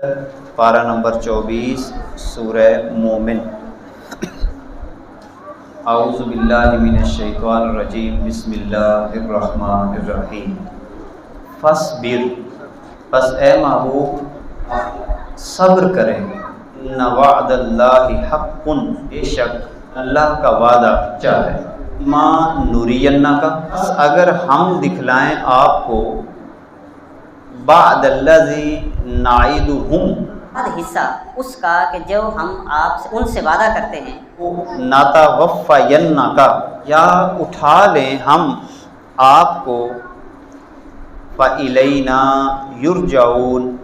پارہ نمبر 24 سورہ مومن۔ اعوذ باللہ من الشیطان الرجیم، بسم اللہ الرحمن الرحیم۔ فاصبر، پس اے محبوب صبر کریں، ان وعد اللہ حق، بے شک اللہ کا وعدہ سچا ہے، ما نرینک، پس اگر ہم دکھلائیں آپ کو، بعد الذی نعیدہم، حصہ اس کا کہ جو ہم آپ سے ان سے وعدہ کرتے ہیں، نتوفینک، یا اٹھا لیں ہم آپ کو، فالینا یرجعون،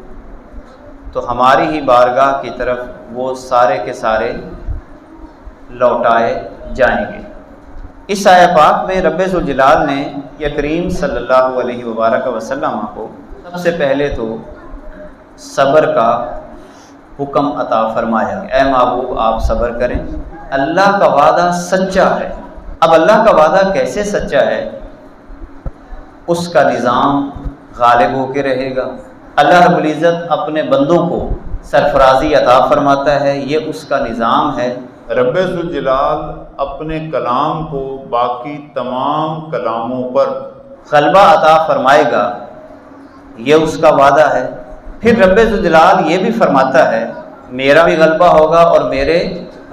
تو ہماری ہی بارگاہ کی طرف وہ سارے کے سارے لوٹائے جائیں گے۔ اس آیہ پاک میں رب ذوالجلال نے یا کریم صلی اللہ علیہ وبارک وسلم کو سب سے پہلے تو صبر کا حکم عطا فرمایا، اے محبوب آپ صبر کریں، اللہ کا وعدہ سچا ہے۔ اب اللہ کا وعدہ کیسے سچا ہے؟ اس کا نظام غالب ہو کے رہے گا۔ اللہ رب العزت اپنے بندوں کو سرفرازی عطا فرماتا ہے، یہ اس کا نظام ہے۔ رب ذوالجلال اپنے کلام کو باقی تمام کلاموں پر غلبہ عطا فرمائے گا، یہ اس کا وعدہ ہے۔ پھر رب ذوالجلال یہ بھی فرماتا ہے میرا بھی غلبہ ہوگا اور میرے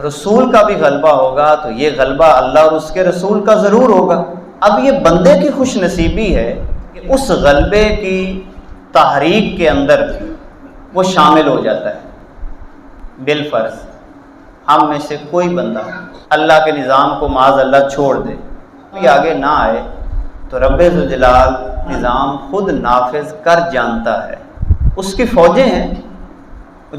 رسول کا بھی غلبہ ہوگا، تو یہ غلبہ اللہ اور اس کے رسول کا ضرور ہوگا۔ اب یہ بندے کی خوش نصیبی ہے کہ اس غلبے کی تحریک کے اندر وہ شامل ہو جاتا ہے۔ بالفرض ہم میں سے کوئی بندہ اللہ کے نظام کو معاذ اللہ چھوڑ دے، کوئی آگے نہ آئے، تو رب ذوالجلال نظام خود نافذ کر جانتا ہے۔ اس کی فوجیں ہیں،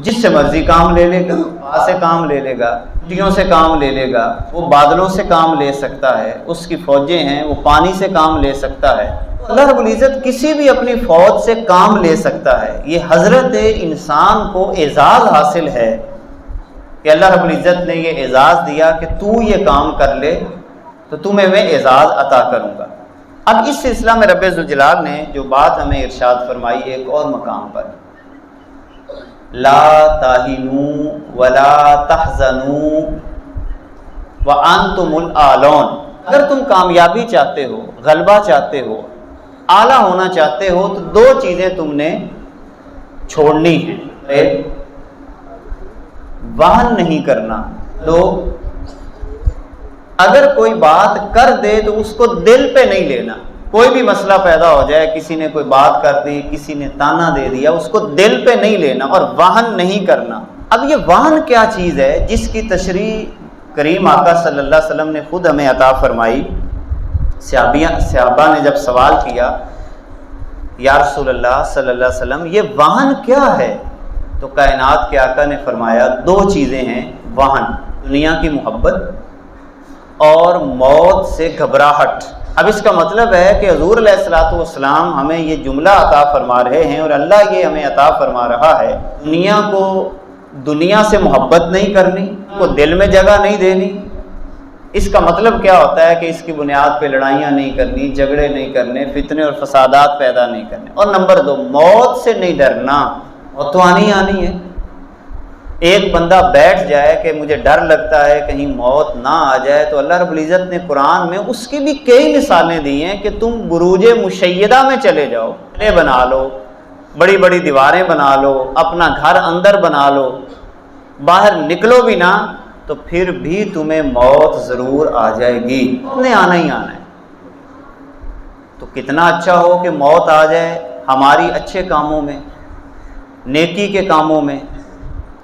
جس سے مرضی کام لے لے گا، ہوا سے کام لے لے گا، چڑیوں سے کام لے لے گا، وہ بادلوں سے کام لے سکتا ہے، اس کی فوجیں ہیں، وہ پانی سے کام لے سکتا ہے۔ اللہ رب العزت کسی بھی اپنی فوج سے کام لے سکتا ہے۔ یہ حضرت انسان کو اعزاز حاصل ہے کہ اللہ رب العزت نے یہ اعزاز دیا کہ تو یہ کام کر لے تو تمہیں میں اعزاز عطا کروں گا۔ اب اس سلسلہ میں رب ذوالجلال نے جو بات ہمیں ارشاد فرمائی ایک اور مقام پر، لا تہنوا ولا تحزنوا وانتم الاعلون، اگر تم کامیابی چاہتے ہو، غلبہ چاہتے ہو، اعلیٰ ہونا چاہتے ہو، تو دو چیزیں تم نے چھوڑنی ہیں۔ ایک، وہن نہیں کرنا۔ دو، اگر کوئی بات کر دے تو اس کو دل پہ نہیں لینا۔ کوئی بھی مسئلہ پیدا ہو جائے، کسی نے کوئی بات کر دی، کسی نے تانا دے دیا، اس کو دل پہ نہیں لینا اور وہن نہیں کرنا۔ اب یہ وہن کیا چیز ہے جس کی تشریح کریم آقا صلی اللہ علیہ وسلم نے خود ہمیں عطا فرمائی؟ صحابہ نے جب سوال کیا یا رسول اللہ صلی اللہ علیہ وسلم یہ وہن کیا ہے، تو کائنات کے آقا نے فرمایا دو چیزیں ہیں وہن، دنیا کی محبت اور موت سے گھبراہٹ۔ اب اس کا مطلب ہے کہ حضور علیہ الصلوۃ والسلام ہمیں یہ جملہ عطا فرما رہے ہیں اور اللہ یہ ہمیں عطا فرما رہا ہے، دنیا کو دنیا سے محبت نہیں کرنی، کو دل میں جگہ نہیں دینی۔ اس کا مطلب کیا ہوتا ہے کہ اس کی بنیاد پہ لڑائیاں نہیں کرنی، جھگڑے نہیں کرنے، فتنے اور فسادات پیدا نہیں کرنے۔ اور نمبر دو، موت سے نہیں ڈرنا، موت تو آنی ہے۔ ایک بندہ بیٹھ جائے کہ مجھے ڈر لگتا ہے کہیں موت نہ آ جائے، تو اللہ رب العزت نے قرآن میں اس کی بھی کئی مثالیں دی ہیں کہ تم بروج مشیدہ میں چلے جاؤ، قلعے بنا لو، بڑی بڑی دیواریں بنا لو، اپنا گھر اندر بنا لو، باہر نکلو بھی نہ تو پھر بھی تمہیں موت ضرور آ جائے گی، نے آنا ہی آنا ہے۔ تو کتنا اچھا ہو کہ موت آ جائے ہماری اچھے کاموں میں، نیکی کے کاموں میں۔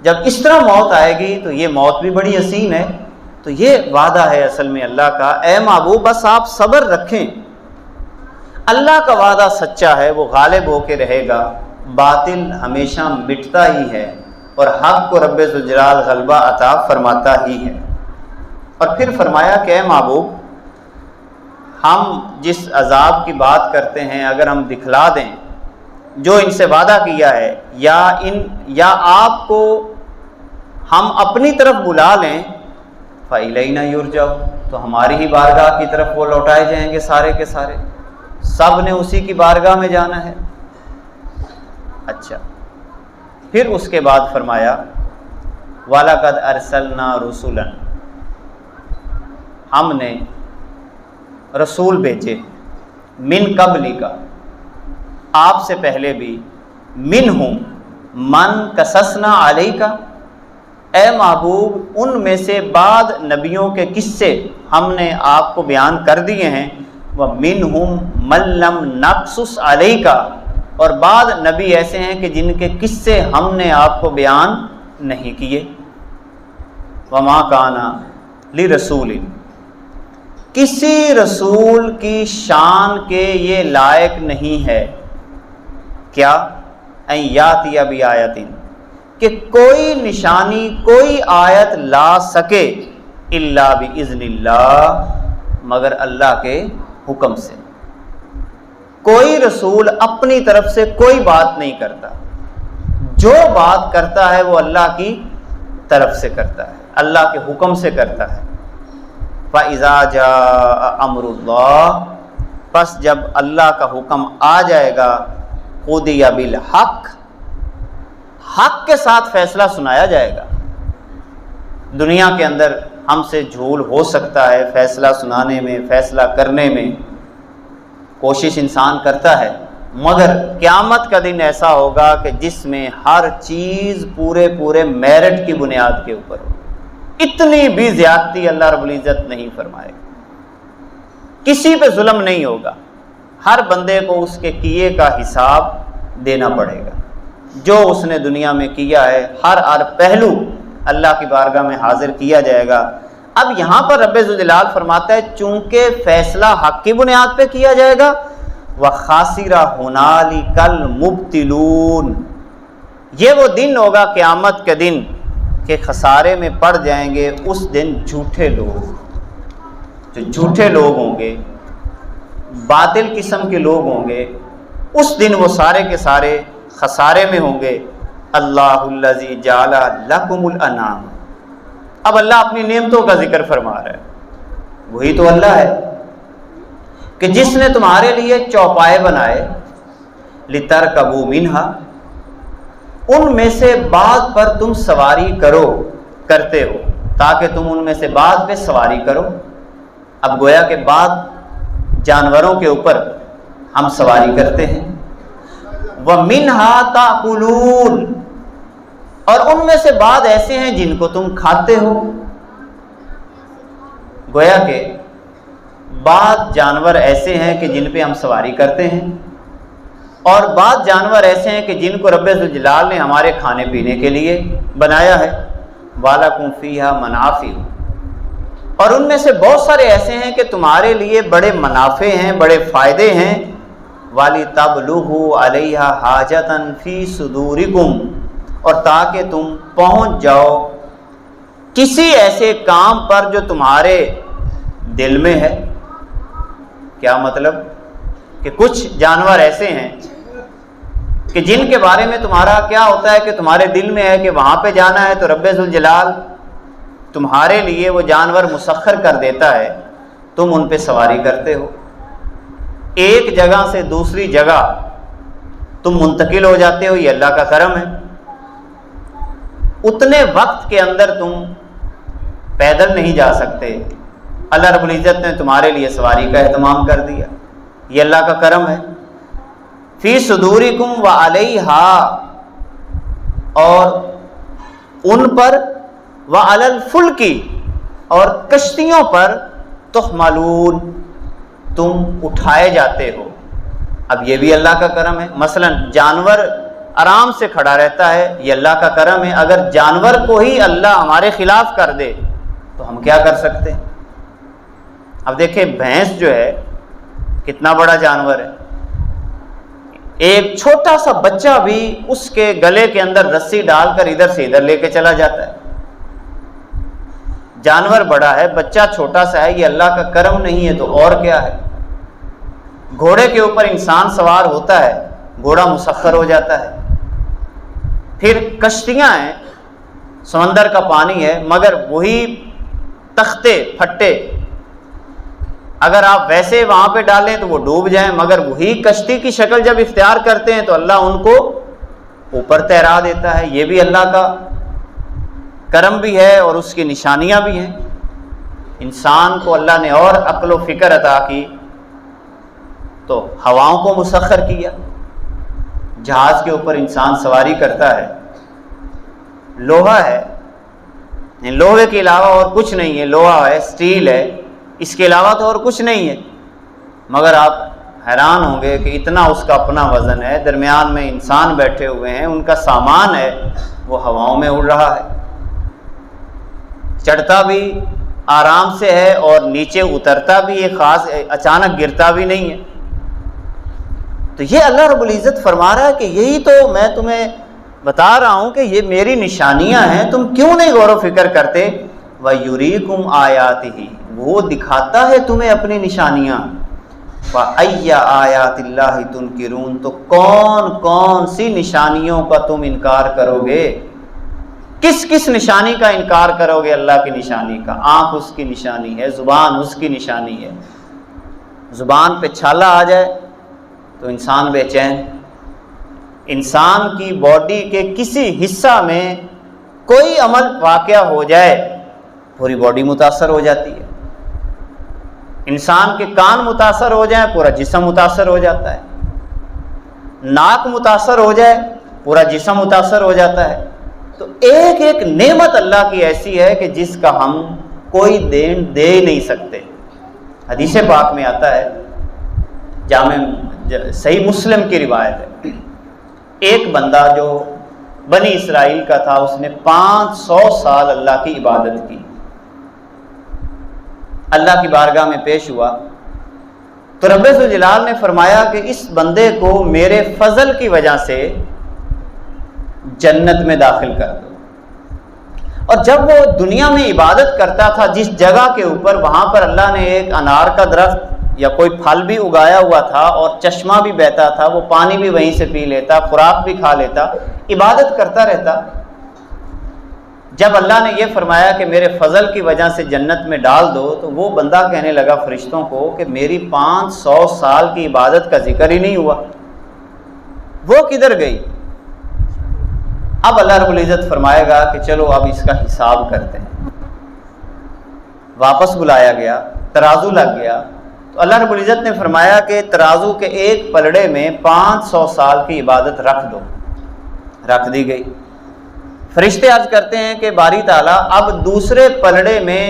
جب اس طرح موت آئے گی تو یہ موت بھی بڑی حسین ہے۔ تو یہ وعدہ ہے اصل میں اللہ کا، اے محبوب بس آپ صبر رکھیں، اللہ کا وعدہ سچا ہے، وہ غالب ہو کے رہے گا، باطل ہمیشہ مٹتا ہی ہے اور حق کو رب ذوالجلال غلبہ عطا فرماتا ہی ہے۔ اور پھر فرمایا کہ اے محبوب ہم جس عذاب کی بات کرتے ہیں اگر ہم دکھلا دیں جو ان سے وعدہ کیا ہے، یا آپ کو ہم اپنی طرف بلا لیں، فَإِلَيْنَا يُرْجَعُونَ، تو ہماری ہی بارگاہ کی طرف وہ لوٹائے جائیں گے سارے کے سارے، سب نے اسی کی بارگاہ میں جانا ہے۔ اچھا، پھر اس کے بعد فرمایا وَلَقَدْ أَرْسَلْنَا رُسُلًا، ہم نے رسول بھیجے، من قبلک، آپ سے پہلے بھی، منہم من قصصنا علیک، اے محبوب ان میں سے بعض نبیوں کے قصے ہم نے آپ کو بیان کر دیے ہیں، وَمِنْهُمْ مَن لَّمْ نَقْصُصْ عَلَيْكَ، اور بعض نبی ایسے ہیں کہ جن کے قصے ہم نے آپ کو بیان نہیں کیے۔ وَمَا كَانَ لِرَسُولٍ، کسی رسول کی شان کے یہ لائق نہیں ہے کیا، اَن یَأْتِیَ بِآیَةٍ، کہ کوئی نشانی کوئی آیت لا سکے، الا بِإِذْنِ اللہ، مگر اللہ کے حکم سے۔ کوئی رسول اپنی طرف سے کوئی بات نہیں کرتا، جو بات کرتا ہے وہ اللہ کی طرف سے کرتا ہے، اللہ کے حکم سے کرتا ہے۔ فَإِذَا جَاءَ أَمْرُ اللَّهِ، پس جب اللہ کا حکم آ جائے گا، قُضِیَ بِالْحَقِّ، حق کے ساتھ فیصلہ سنایا جائے گا۔ دنیا کے اندر ہم سے جھول ہو سکتا ہے، فیصلہ سنانے میں، فیصلہ کرنے میں کوشش انسان کرتا ہے، مگر قیامت کا دن ایسا ہوگا کہ جس میں ہر چیز پورے میرٹ کی بنیاد کے اوپر ہو، اتنی بھی زیادتی اللہ رب العزت نہیں فرمائے گا، کسی پہ ظلم نہیں ہوگا، ہر بندے کو اس کے کیے کا حساب دینا پڑے گا، جو اس نے دنیا میں کیا ہے ہر پہلو اللہ کی بارگاہ میں حاضر کیا جائے گا۔ اب یہاں پر رب ذوالجلال فرماتا ہے چونکہ فیصلہ حق کی بنیاد پہ کیا جائے گا، وَخَاسِرَ هُنَالِكَ الْمُبْطِلُونَ، یہ وہ دن ہوگا قیامت کے دن کہ خسارے میں پڑ جائیں گے اس دن جھوٹے لوگ، جو جھوٹے لوگ ہوں گے، باطل قسم کے لوگ ہوں گے، اس دن وہ سارے کے سارے خسارے میں ہوں گے۔ اللہ الذی جعل لکم الانعام، اب اللہ اپنی نعمتوں کا ذکر فرما رہا ہے، وہی تو اللہ ہے کہ جس نے تمہارے لیے چوپائے بنائے، لترکبوا منہا، ان میں سے بعض پر تم سواری کرتے ہو، تاکہ تم ان میں سے بعض پہ سواری کرو۔ اب گویا کہ بعض جانوروں کے اوپر ہم سواری کرتے ہیں، وَمِنْهَا تَأْكُلُونَ، اور ان میں سے بعض ایسے ہیں جن کو تم کھاتے ہو۔ گویا کہ بعض جانور ایسے ہیں کہ جن پہ ہم سواری کرتے ہیں، اور بعض جانور ایسے ہیں کہ جن کو رب ذوالجلال نے ہمارے کھانے پینے کے لیے بنایا ہے۔ وَلَكُمْ فِيهَا مَنَافِعُ، اور ان میں سے بہت سارے ایسے ہیں کہ تمہارے لیے بڑے منافع ہیں، بڑے فائدے ہیں۔ وَلِتَبْلُغُوا عَلَيْهَا حَاجَةً فِي صُدُورِكُمْ، اور تاکہ تم پہنچ جاؤ کسی ایسے کام پر جو تمہارے دل میں ہے۔ کیا مطلب؟ کہ کچھ جانور ایسے ہیں کہ جن کے بارے میں تمہارا کیا ہوتا ہے کہ تمہارے دل میں ہے کہ وہاں پہ جانا ہے، تو رب ذوالجلال تمہارے لیے وہ جانور مسخر کر دیتا ہے، تم ان پہ سواری کرتے ہو، ایک جگہ سے دوسری جگہ تم منتقل ہو جاتے ہو، یہ اللہ کا کرم ہے۔ اتنے وقت کے اندر تم پیدل نہیں جا سکتے، اللہ رب العزت نے تمہارے لیے سواری کا اہتمام کر دیا، یہ اللہ کا کرم ہے۔ فی صدورکم وعلیہا، اور ان پر، وعلی الفلک، اور کشتیوں پر، تحملون، تم اٹھائے جاتے ہو۔ اب یہ بھی اللہ کا کرم ہے۔ مثلا جانور آرام سے کھڑا رہتا ہے، یہ اللہ کا کرم ہے۔ اگر جانور کو ہی اللہ ہمارے خلاف کر دے تو ہم کیا کر سکتے ہیں؟ اب دیکھیں بھینس جو ہے کتنا بڑا جانور ہے، ایک چھوٹا سا بچہ بھی اس کے گلے کے اندر رسی ڈال کر ادھر سے ادھر لے کے چلا جاتا ہے۔ جانور بڑا ہے، بچہ چھوٹا سا ہے، یہ اللہ کا کرم نہیں ہے تو اور کیا ہے؟ گھوڑے کے اوپر انسان سوار ہوتا ہے، گھوڑا مسخر ہو جاتا ہے۔ پھر کشتیاں ہیں، سمندر کا پانی ہے، مگر وہی تختے پھٹے اگر آپ ویسے وہاں پہ ڈالیں تو وہ ڈوب جائیں، مگر وہی کشتی کی شکل جب اختیار کرتے ہیں تو اللہ ان کو اوپر تیرا دیتا ہے، یہ بھی اللہ کا کرم بھی ہے اور اس کی نشانیاں بھی ہیں۔ انسان کو اللہ نے اور عقل و فکر عطا کی تو ہواؤں کو مسخر کیا، جہاز کے اوپر انسان سواری کرتا ہے، لوہا ہے، لوہے کے علاوہ اور کچھ نہیں ہے، لوہا ہے، اسٹیل ہے، اس کے علاوہ تو اور کچھ نہیں ہے، مگر آپ حیران ہوں گے کہ اتنا اس کا اپنا وزن ہے، درمیان میں انسان بیٹھے ہوئے ہیں، ان کا سامان ہے، وہ ہواؤں میں اڑ رہا ہے، چڑھتا بھی آرام سے ہے اور نیچے اترتا بھی ایک خاص اچانک گرتا بھی نہیں ہے۔ تو یہ اللہ رب العزت فرما رہا ہے کہ یہی تو میں تمہیں بتا رہا ہوں کہ یہ میری نشانیاں ہیں، تم کیوں نہیں غور و فکر کرتے؟ وَيُرِيكُمْ آيَاتِهِ، وہ دکھاتا ہے تمہیں اپنی نشانیاں۔ فَأَيَّ آيَاتِ اللَّهِ تُنْكِرُونَ، تو کون کون سی نشانیوں کا تم انکار کرو گے؟ کس کس نشانی کا انکار کرو گے؟ اللہ کی نشانی کا، آنکھ اس کی نشانی ہے، زبان اس کی نشانی ہے۔ زبان پہ چھالا آ جائے تو انسان بے چین، انسان کی باڈی کے کسی حصہ میں کوئی عمل واقعہ ہو جائے پوری باڈی متاثر ہو جاتی ہے، انسان کے کان متاثر ہو جائیں پورا جسم متاثر ہو جاتا ہے، ناک متاثر ہو جائے پورا جسم متاثر ہو جاتا ہے۔ تو ایک ایک نعمت اللہ کی ایسی ہے کہ جس کا ہم کوئی دین دے نہیں سکتے۔ حدیث پاک میں آتا ہے، جامع صحیح مسلم کی روایت ہے، ایک بندہ جو بنی اسرائیل کا تھا، اس نے 500 سال اللہ کی عبادت کی، اللہ کی بارگاہ میں پیش ہوا تو رب ذوالجلال نے فرمایا کہ اس بندے کو میرے فضل کی وجہ سے جنت میں داخل کر دو۔ اور جب وہ دنیا میں عبادت کرتا تھا جس جگہ کے اوپر، وہاں پر اللہ نے ایک انار کا درخت یا کوئی پھل بھی اگایا ہوا تھا اور چشمہ بھی بہتا تھا، وہ پانی بھی وہیں سے پی لیتا، خوراک بھی کھا لیتا، عبادت کرتا رہتا۔ جب اللہ نے یہ فرمایا کہ میرے فضل کی وجہ سے جنت میں ڈال دو، تو وہ بندہ کہنے لگا فرشتوں کو کہ میری 500 سال کی عبادت کا ذکر ہی نہیں ہوا، وہ کدھر گئی؟ اب اللہ رب العزت فرمائے گا کہ چلو اب اس کا حساب کرتے ہیں۔ واپس بلایا گیا، ترازو لگ گیا، تو اللہ رب العزت نے فرمایا کہ ترازو کے ایک پلڑے میں 500 سال کی عبادت رکھ دو، رکھ دی گئی۔ فرشتے عرض کرتے ہیں کہ باری تعالیٰ اب دوسرے پلڑے میں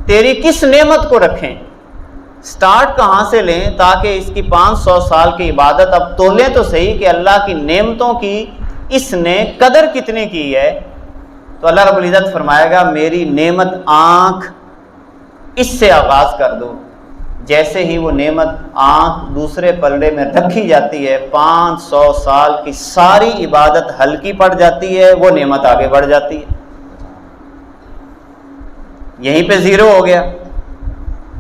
تیری کس نعمت کو رکھیں، سٹارٹ کہاں سے لیں تاکہ اس کی 500 سال کی عبادت اب تولیں تو صحیح کہ اللہ کی نعمتوں کی اس نے قدر کتنی کی ہے۔ تو اللہ رب العزت فرمائے گا میری نعمت آنکھ، اس سے آغاز کر دو۔ جیسے ہی وہ نعمت آنکھ دوسرے پلڑے میں رکھی جاتی ہے، 500 سال کی ساری عبادت ہلکی پڑ جاتی ہے، وہ نعمت آگے بڑھ جاتی ہے، یہیں پہ زیرو ہو گیا۔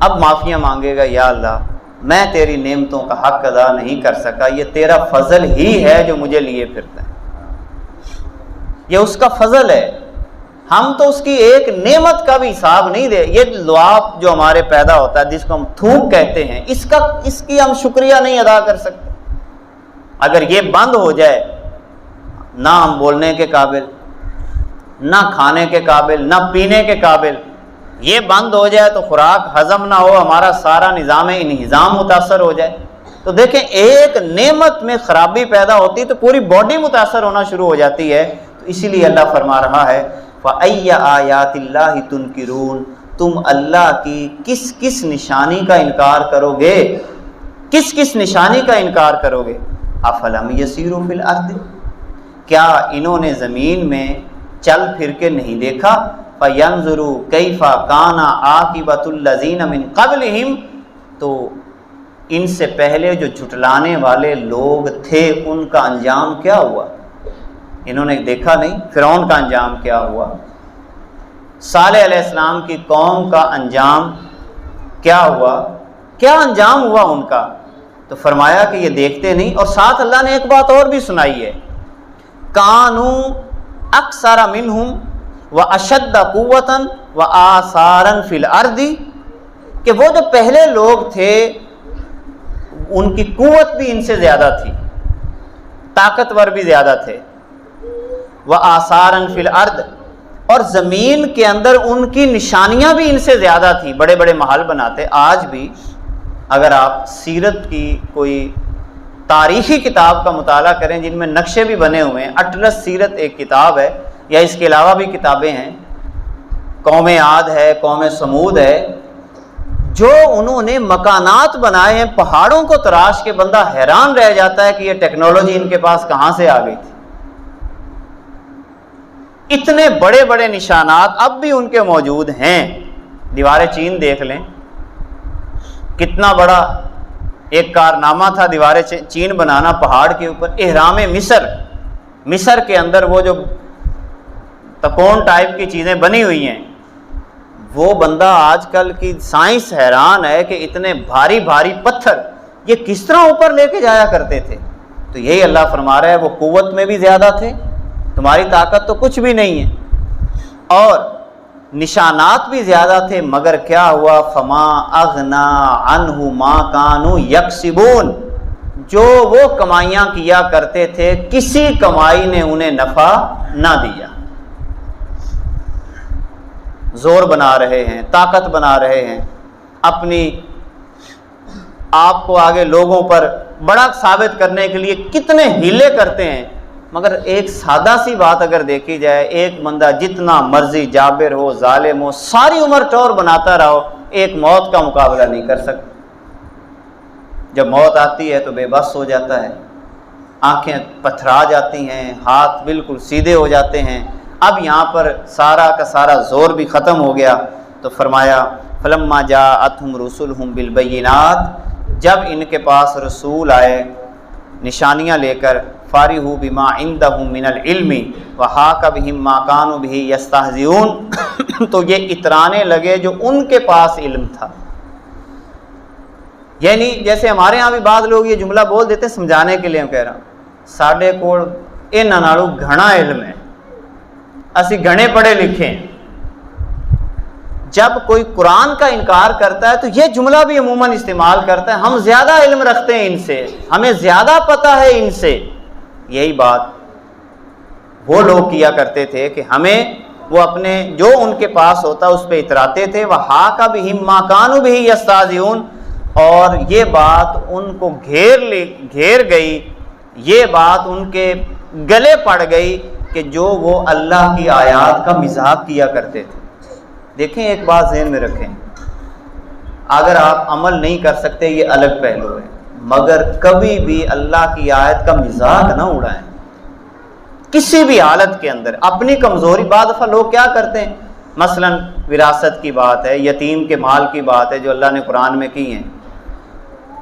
اب معافیاں مانگے گا، یا اللہ میں تیری نعمتوں کا حق ادا نہیں کر سکا، یہ تیرا فضل ہی ہے جو مجھے لیے پھرتا ہے، یہ اس کا فضل ہے، ہم تو اس کی ایک نعمت کا بھی حساب نہیں دے۔ یہ لعاب جو ہمارے پیدا ہوتا ہے جس کو ہم تھوک کہتے ہیں، اس کی ہم شکریہ نہیں ادا کر سکتے۔ اگر یہ بند ہو جائے، نہ ہم بولنے کے قابل، نہ کھانے کے قابل، نہ پینے کے قابل، یہ بند ہو جائے تو خوراک ہضم نہ ہو، ہمارا سارا نظام انہضام متاثر ہو جائے، تو دیکھیں ایک نعمت میں خرابی پیدا ہوتی تو پوری باڈی متاثر ہونا شروع ہو جاتی ہے۔ تو اسی لیے اللہ فرما رہا ہے فَأَيَّ آيَاتِ اللَّهِ تُنْكِرُونَ، تم اللہ کی کس کس نشانی کا انکار کرو گے، کس کس نشانی کا انکار کرو گے؟ أَفَلَمْ يَسِيرُوا فِي الْأَرْضِ، کیا انہوں نے زمین میں چل پھر کے نہیں دیکھا؟ فَيَنْظُرُوا كَيْفَ كَانَ عَاقِبَةُ الَّذِينَ مِنْ قَبْلِهِمْ، تو ان سے پہلے جو جھٹلانے والے لوگ تھے ان کا انجام کیا ہوا؟ انہوں نے دیکھا نہیں فرعون کا انجام کیا ہوا، صالح علیہ السلام کی قوم کا انجام کیا ہوا، کیا انجام ہوا ان کا؟ تو فرمایا کہ یہ دیکھتے نہیں۔ اور ساتھ اللہ نے ایک بات اور بھی سنائی ہے، کانوا اکثر منہم واشد قوۃ وآثارا فی الارض، کہ وہ جو پہلے لوگ تھے ان کی قوت بھی ان سے زیادہ تھی، طاقتور بھی زیادہ تھے، وآثارا فی الارض، اور زمین کے اندر ان کی نشانیاں بھی ان سے زیادہ تھیں، بڑے بڑے محل بناتے۔ آج بھی اگر آپ سیرت کی کوئی تاریخی کتاب کا مطالعہ کریں جن میں نقشے بھی بنے ہوئے ہیں، اٹلس سیرت ایک کتاب ہے، یا اس کے علاوہ بھی کتابیں ہیں، قوم عاد ہے، قوم سمود ہے، جو انہوں نے مکانات بنائے ہیں پہاڑوں کو تراش کے بندہ حیران رہ جاتا ہے کہ یہ ٹیکنالوجی ان کے پاس کہاں سے آ گئی تھی۔ اتنے بڑے بڑے نشانات اب بھی ان کے موجود ہیں۔ دیوار چین دیکھ لیں، کتنا بڑا ایک کارنامہ تھا دیوار چین بنانا پہاڑ کے اوپر۔ اہرام مصر کے اندر وہ جو تکون ٹائپ کی چیزیں بنی ہوئی ہیں، وہ بندہ آج کل کی سائنس حیران ہے کہ اتنے بھاری بھاری پتھر یہ کس طرح اوپر لے کے جایا کرتے تھے۔ تو یہی اللہ فرما رہا ہے وہ قوت میں بھی زیادہ تھے، تمہاری طاقت تو کچھ بھی نہیں ہے، اور نشانات بھی زیادہ تھے، مگر کیا ہوا؟ فما اغنا عنہ ما کانوا یکسبون، جو وہ کمائیاں کیا کرتے تھے کسی کمائی نے انہیں نفع نہ دیا۔ زور بنا رہے ہیں، طاقت بنا رہے ہیں، اپنی آپ کو آگے لوگوں پر بڑا ثابت کرنے کے لیے کتنے ہیلے کرتے ہیں، مگر ایک سادہ سی بات اگر دیکھی جائے، ایک بندہ جتنا مرضی جابر ہو، ظالم ہو، ساری عمر ٹور بناتا رہو، ایک موت کا مقابلہ نہیں کر سکتا۔ جب موت آتی ہے تو بے بس ہو جاتا ہے، آنکھیں پتھرا جاتی ہیں، ہاتھ بالکل سیدھے ہو جاتے ہیں۔ اب یہاں پر سارا کا سارا زور بھی ختم ہو گیا، تو فرمایا فلما جاءتہم رسلہم بالبینات، جب ان کے پاس رسول آئے نشانیاں لے کر، فارحوا بما عندہم من العلم وحاق بہم ما کانوا بہ یستہزئون، تو یہ اترانے لگے جو ان کے پاس علم تھا۔ یعنی جیسے ہمارے ہاں بھی بعض لوگ یہ جملہ بول دیتے سمجھانے کے لیے، کہہ رہا ہوں ساڈے کول انہاں نالوں گھنا علم ہے، اسی گھنے پڑھے لکھے ہیں۔ جب کوئی قرآن کا انکار کرتا ہے تو یہ جملہ بھی عموماً استعمال کرتا ہے، ہم زیادہ علم رکھتے ہیں ان سے، ہمیں زیادہ پتہ ہے ان سے۔ یہی بات وہ لوگ کیا کرتے تھے کہ ہمیں وہ اپنے جو ان کے پاس ہوتا اس پہ اتراتے تھے، وَحَاقَ بِهِم مَا كَانُوا بِهِ يَسْتَهْزِئُونَ، اور یہ بات ان کو گھیر گئی، یہ بات ان کے گلے پڑ گئی کہ جو وہ اللہ کی آیات کا مذاق کیا کرتے تھے۔ دیکھیں ایک بات ذہن میں رکھیں، اگر آپ عمل نہیں کر سکتے یہ الگ پہلو ہے، مگر کبھی بھی اللہ کی آیت کا مذاق نہ اڑائیں کسی بھی حالت کے اندر۔ اپنی کمزوری، بعض دفعہ لوگ کیا کرتے ہیں، مثلا وراثت کی بات ہے، یتیم کے مال کی بات ہے جو اللہ نے قرآن میں کی ہیں،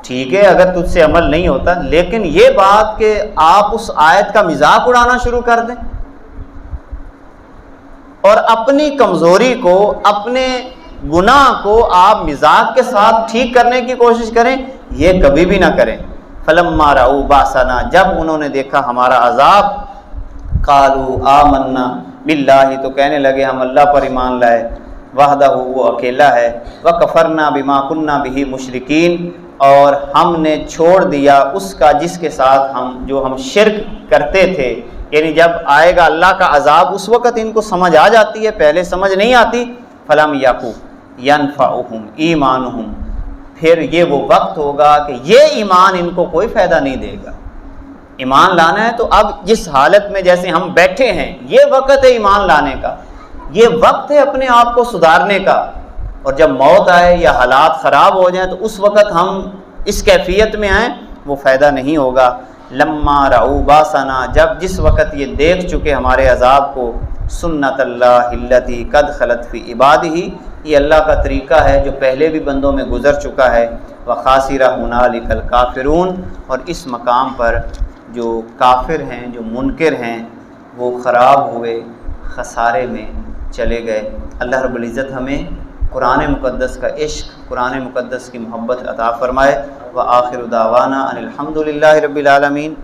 ٹھیک ہے اگر تجھ سے عمل نہیں ہوتا، لیکن یہ بات کہ آپ اس آیت کا مذاق اڑانا شروع کر دیں اور اپنی کمزوری کو، اپنے گناہ کو آپ مذاق کے ساتھ ٹھیک کرنے کی کوشش کریں، یہ کبھی بھی نہ کریں۔ فلما رأوا بأسنا، جب انہوں نے دیکھا ہمارا عذاب، قالوا آمنا باللہ، تو کہنے لگے ہم اللہ پر ایمان لائے، وحدہ، وہ اکیلا ہے، وکفرنا بما کنا بہ مشرکین، اور ہم نے چھوڑ دیا اس کا جس کے ساتھ ہم شرک کرتے تھے۔ یعنی جب آئے گا اللہ کا عذاب اس وقت ان کو سمجھ آ جاتی ہے، پہلے سمجھ نہیں آتی۔ فلم یکو ینفعہم ایمانہم، پھر یہ وہ وقت ہوگا کہ یہ ایمان ان کو کوئی فائدہ نہیں دے گا۔ ایمان لانا ہے تو اب جس حالت میں جیسے ہم بیٹھے ہیں، یہ وقت ہے ایمان لانے کا، یہ وقت ہے اپنے آپ کو سدھارنے کا، اور جب موت آئے یا حالات خراب ہو جائیں تو اس وقت ہم اس کیفیت میں آئیں، وہ فائدہ نہیں ہوگا۔ لما رأوا باسنا، جب جس وقت یہ دیکھ چکے ہمارے عذاب کو، سنت اللہ التی قد خلت فی عبادہ، یہ اللہ کا طریقہ ہے جو پہلے بھی بندوں میں گزر چکا ہے، وخاسر ہنالک الکافرون، اور اس مقام پر جو کافر ہیں، جو منکر ہیں، وہ خراب ہوئے، خسارے میں چلے گئے۔ اللہ رب العزت ہمیں قرآن مقدس کا عشق، قرآن مقدس کی محبت عطا فرمائے۔ وآخر دعوانا ان الحمد للہ رب العالمین۔